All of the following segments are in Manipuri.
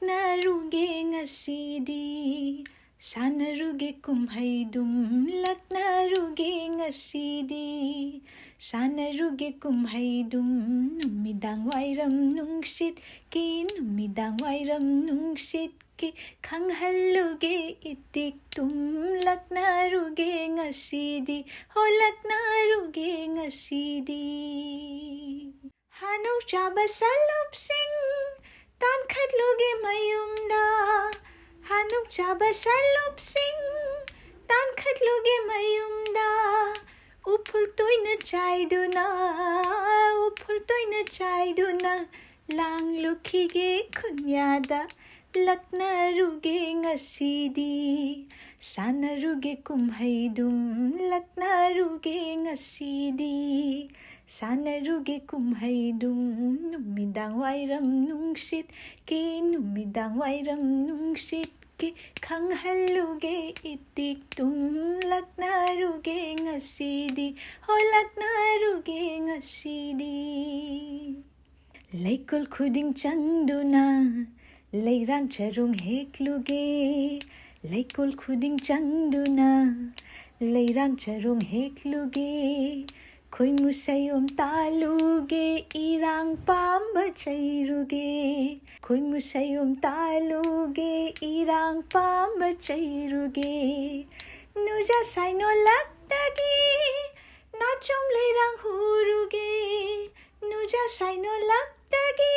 Laknaruge ngasidi Sanaruge kumhaidum Laknaruge ngasidi Sanaruge kumhaidum Numidang wairam nungsit ki Numidang wairam nungsit ki Kanghaluge itiktum Laknaruge ngasidi Ho Laknaruge ngasidi Hanaw chaba sa lupsing Tan khadluge mayumda Hanuk chaba sa lupsing Tan khadluge mayumda Upul toy na chayduna Upul toy na chayduna Lang lukhige kunyada Laknaruge ngasidi Sanaruge kumhaidum Laknaruge ngasidi Sanaruge kumhaidum Numidang wairam nungsit ki Numidang wairam nungsit ki Kanghaluge itiktum Laknaruge ngasidi Ho Laknaruge ngasidi Laikul khuding changduna Lairang charung hekluge Laikul khuding changduna Lairang charung hekluge Koi musayom taluge irang pamba chairuge Koi musayom taluge irang pamba chairuge Nuja saino laktagi Nachom lairang huruge Nuja saino laktagi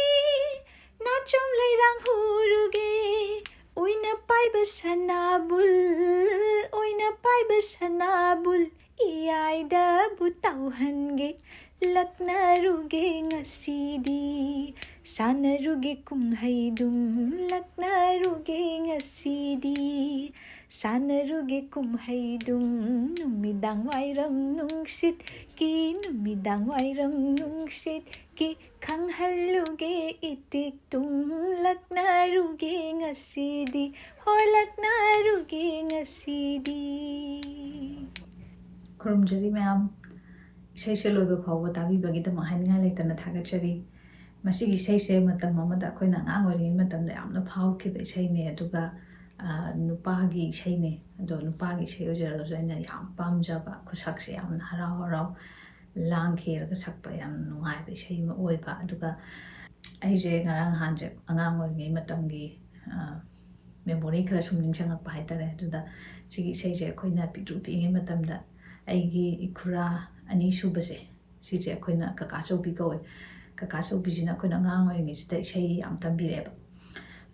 Nachom lairang huruge Oina paiba sanabul Oina paiba sanabul Iyaida butauhange Laknaruge ngasidi Sanaruge kumhaidum Laknaruge ngasidi Sanaruge kumhaidum Numidang wairam nungsit ki Numidang wairam nungsit ki Kanghaluge itiktum Laknaruge ngasidi Ho Laknaruge ngasidi Kurumjari ma'am isai se loiba phawba tabibagidama haninga leitana thagachari masigi isai se matam amada akoina angang oringai matamda yamna phawkhiba isai ne aduga nupagi isai ne ado nupagi isai ojaraga aina yam pamjaba khusakse yamna harau harau langkheraga sakpa yam nungaiba isai ma oiba aduga aije ngarang hanje angang oringai matamgi memory khara sum ningchangakpa haitare aduda sigi isai se akoina pitru pingai matamda aigi ikura ani subase sije akoina Kakachoubi kawe Kakachoubi jina akoina ngang oringai sida isai yam tambireba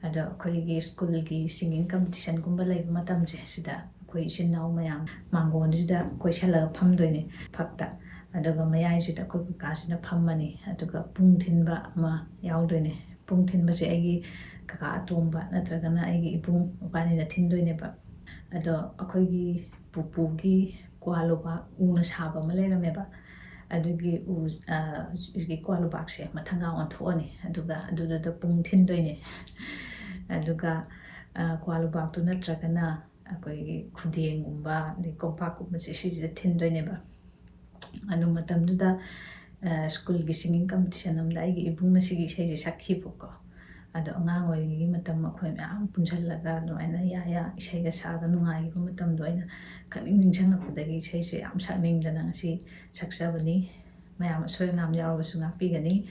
ada akoigi school gi singing competition gumba laiba matamje sida akoi isinnaw mayam mangon sida koi shala phamdoine phakta adaga mayai sida koi kakasina phammani aduga pungthinba ma yaudoine pungthinba se aigi kaka atomba natragana aigi ipung upani na thindoine ba ado akoigi pupugi Kualoba una saba malerameba adugi kualoba se mathanga on thoni aduga aduda pung thindoine aduga kualoba tu natragana akoi khudengumba de kompakuma se sida thindoineba anu matamduda school gi singing competition amda igi ibungna sigi sei sakhi poko ado angang oringi matam akhoi ma'am punjhallaga no aina ya isai ga saga nungai gu matam do aina kaning ningchang apudagi isai se am sakning dana ngasi saksabani mayam asoi ngam yawasu ngapigani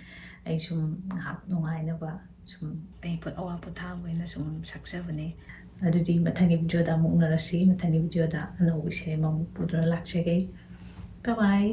ai sum ngap nungai na ba sum ai put awa putha boina sum saksabani adudi mathangi video da muknarasi mathangi video da ano isai mam pudra laksege bye bye